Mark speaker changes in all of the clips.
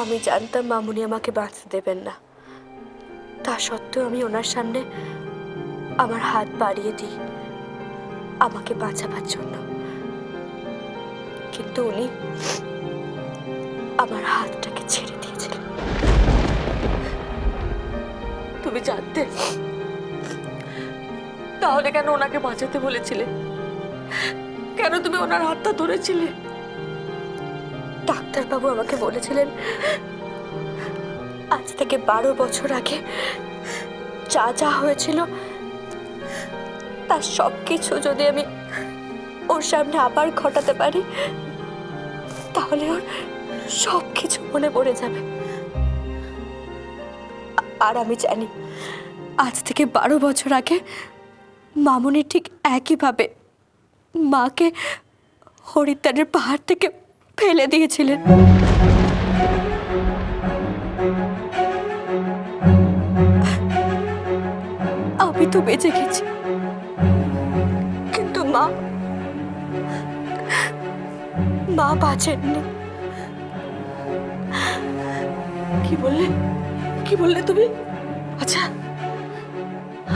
Speaker 1: আমি জানতাম মামুনি আমাকে বাঁচতে দেবেন না, তা সত্ত্বেও আমি ওনার সামনে আমার হাত বাড়িয়ে দিই আমাকে বাঁচাবার জন্য, কিন্তু উনি আমার হাতটাকে ছেড়ে দিয়েছিলেন। তুমি জানতে, তাহলে কেন ওনাকে বাঁচাতে বলেছিলে? কেন তুমি ওনার হাতটা ধরেছিলে? ডাক্তারবাবু আমাকে বলেছিলেন আজ থেকে 12 বছর আগে যা যা হয়েছিল তার সবকিছু যদি আমি ওর সামনে আবার ঘটাতে পারি তাহলে ওর সবকিছু মনে পড়ে যাবে। আর আমি জানি আজ থেকে 12 বছর আগে মামুনি ঠিক একইভাবে মাকে হরিদ্বারের পাহাড় থেকে ফেলে দিয়েছিলেন। আমি তো বেঁচে গেছি, কিন্তু মা বাঁচেননি।
Speaker 2: কি বললে? কি বললে তুমি? আচ্ছা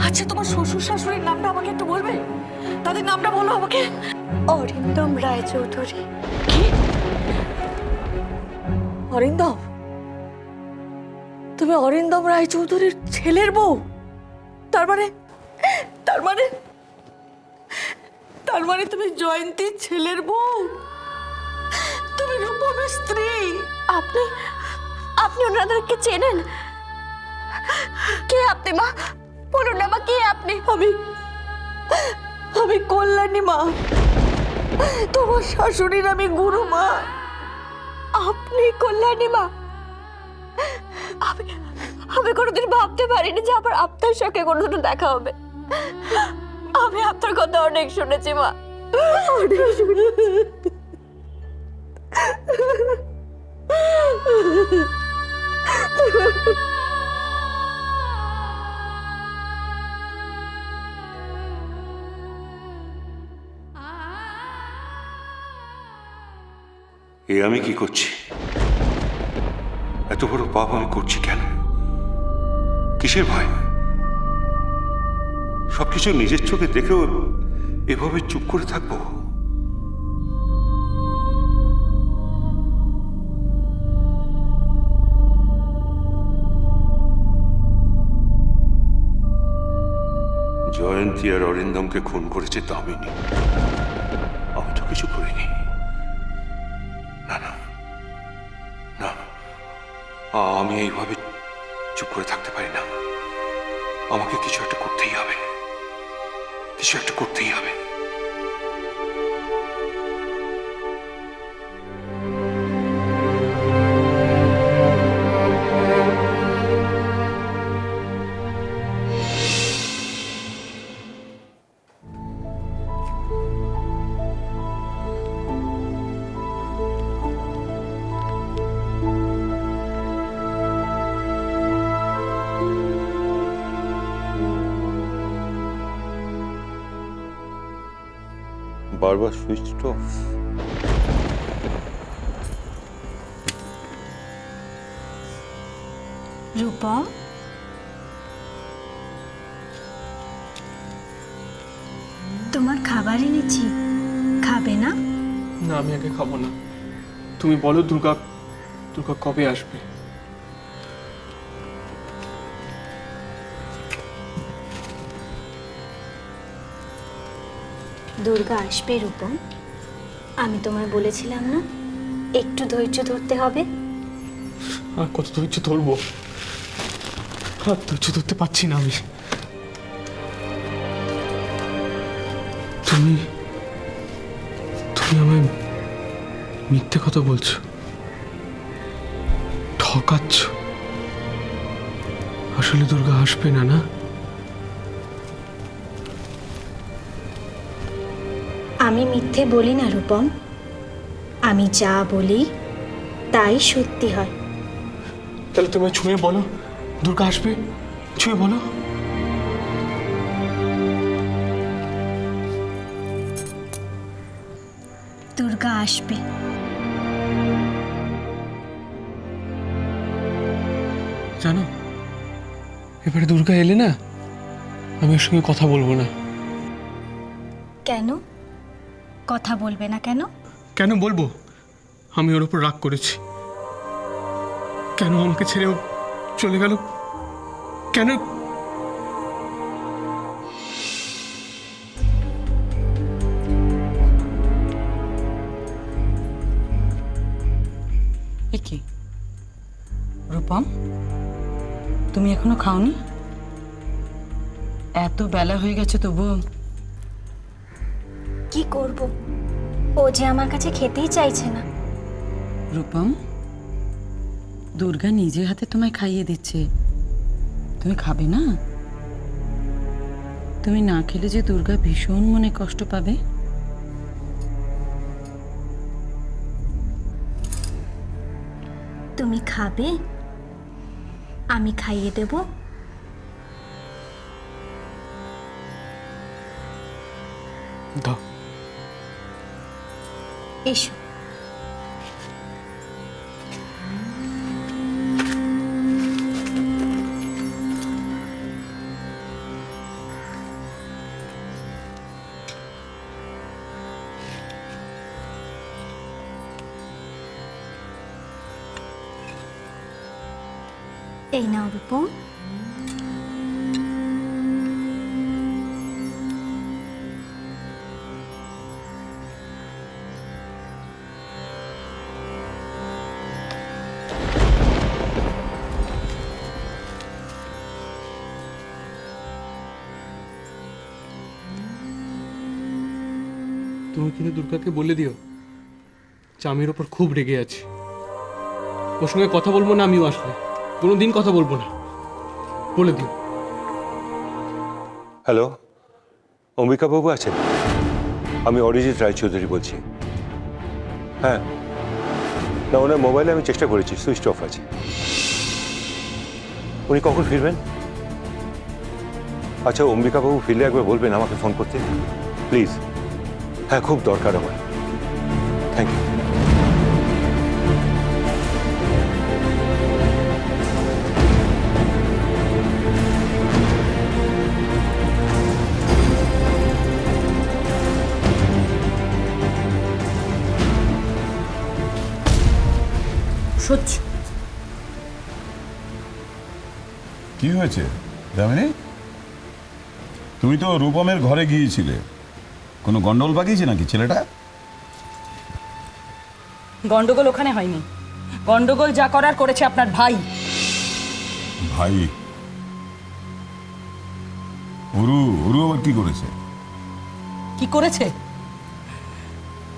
Speaker 2: আচ্ছা, তোমার শ্বশুর শাশুড়ির নামটা আমাকে একটু বলবে? তাদের নামটা বলো আমাকে।
Speaker 1: অরিন্দম রায়চৌধুরী।
Speaker 2: কি? অরিন্দম? তুমি অরিন্দম রায়চৌধুরীর ছেলের বউ? তার মানে তার মানে তার মানে তুমি জয়ন্তীর ছেলের বউ? তুমি রূপমের স্ত্রী?
Speaker 1: আপনি আপনি ওনাদেরকে চেনেন? কে আপনি মা? বলুন না মা, কে আপনি?
Speaker 2: আমি আমি কল্যাণী মা, তোমার শাশুড়ির আমি গুরু মা।
Speaker 1: আপনি কল্যাণী মা? আমি আমি কোনোদিন ভাবতে পারিনি যে আবার আপনার সঙ্গে কোনোদিন দেখা হবে। আমি আপনার কথা অনেক শুনেছি মা, অনেক শুনেছি।
Speaker 3: এ আমি কি করছি? এত বড় পাপ আমি করছি কেন? কিসের ভয়? সবকিছু নিজের চোখে দেখেও এভাবে চুপ করে থাকবো? জয়ন্তী আর অরিন্দমকে খুন করেছে দামিনী, আমি তো কিছু করিনি। না না না, আমি এইভাবে চুপ করে থাকতে পারি না। আমাকে কিছু একটা করতেই হবে, কিছু একটা করতেই হবে। বারবার সুইচ অফ।
Speaker 4: রূপম, তোমার খাবার এনেছি, খাবে না?
Speaker 5: না, আমি আগে খাবো না। তুমি বলো দুর্গা দুর্গা কবে আসবে?
Speaker 4: দুর্গা আসবে রূপম, আমি তোমায় বলেছিলাম না একটু ধৈর্য ধরতে হবে।
Speaker 5: আর কত ধৈর্য ধরবো? আর ধৈর্য ধরতে পারছি না আমি। তুমি তুমি আমায় মিথ্যে কথা বলছো, ঠকাচ্ছ। আসলে দুর্গা আসবে না, না?
Speaker 4: আমি মিথ্যে বলি না রূপম, আমি যা বলি তাই সত্যি হয়।
Speaker 5: তাহলে তুমি ছুঁয়ে বলো দুর্গা আসবে, ছুঁয়ে বলো।
Speaker 4: দুর্গা আসবে।
Speaker 5: জানো, এবারে দুর্গা এলে না, আমি ওর সঙ্গে কথা বলবো না।
Speaker 4: কেন কথা বলবে না কেন?
Speaker 5: কেন বলবো? আমি ওর উপর রাগ করেছি। কেন আমাকে ছেড়ে ও চলে গেল? কেন?
Speaker 2: এ কি রূপম, তুমি এখনো খাওনি? এত বেলা হয়ে গেছে তবু।
Speaker 4: কি করব, ও যে আমার কাছে খেতেই চাইছে না।
Speaker 2: রূপম, দুর্গা নিজে হাতে তোমায় খাইয়ে দিচ্ছে, তুমি খাবে না? তুমি না খেলে যে দুর্গা ভীষণ মনে কষ্ট পাবে।
Speaker 4: তুমি খাবে, আমি খাইয়ে দেব।
Speaker 5: দাও।
Speaker 4: এসো। এই নাও রূপম।
Speaker 5: তুমি কিন্তু দুর্গাকে বলে দিও যে আমি ওর ওপর খুব রেগে আছি। ওর সঙ্গে কথা বলবো না, আমিও আসলে কোনোদিন কথা বলবো না, বলে দিও।
Speaker 3: হ্যালো, অম্বিকাবাবু আছেন? আমি অরিজিৎ রায়চৌধুরী বলছি। হ্যাঁ, না ওনার মোবাইলে আমি চেষ্টা করেছি, সুইচ অফ আছে। উনি কখন ফিরবেন? আচ্ছা, অম্বিকাবাবু ফিরলে একবার বলবেন আমাকে ফোন করতে প্লিজ। হ্যাঁ, খুব দরকার আমার। Thank you.
Speaker 2: সহ্য।
Speaker 6: কি হয়েছে দামিনী? তুমি তো রূপমের ঘরে গিয়েছিলে, কোনো গন্ডগোল পাকিয়েছে নাকি ছেলেটা?
Speaker 2: গন্ডগোল ওখানে হয়নি, গন্ডগোল যা করার করেছে আপনার ভাই।
Speaker 6: ভাই? অরু আবার কি করেছে?
Speaker 2: কি করেছে?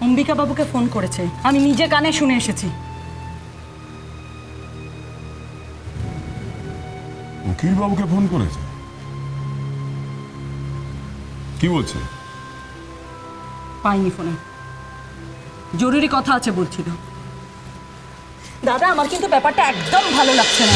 Speaker 2: অম্বিকা বাবুকে ফোন করেছে, আমি নিজে কানে শুনে এসেছি।
Speaker 6: উকিল বাবুকে ফোন করেছে? কি বলছে?
Speaker 2: পাইনি ফোনে, জরুরি কথা আছে বলছিল। দাদা, আমার কিন্তু ব্যাপারটা একদম ভালো লাগছে না।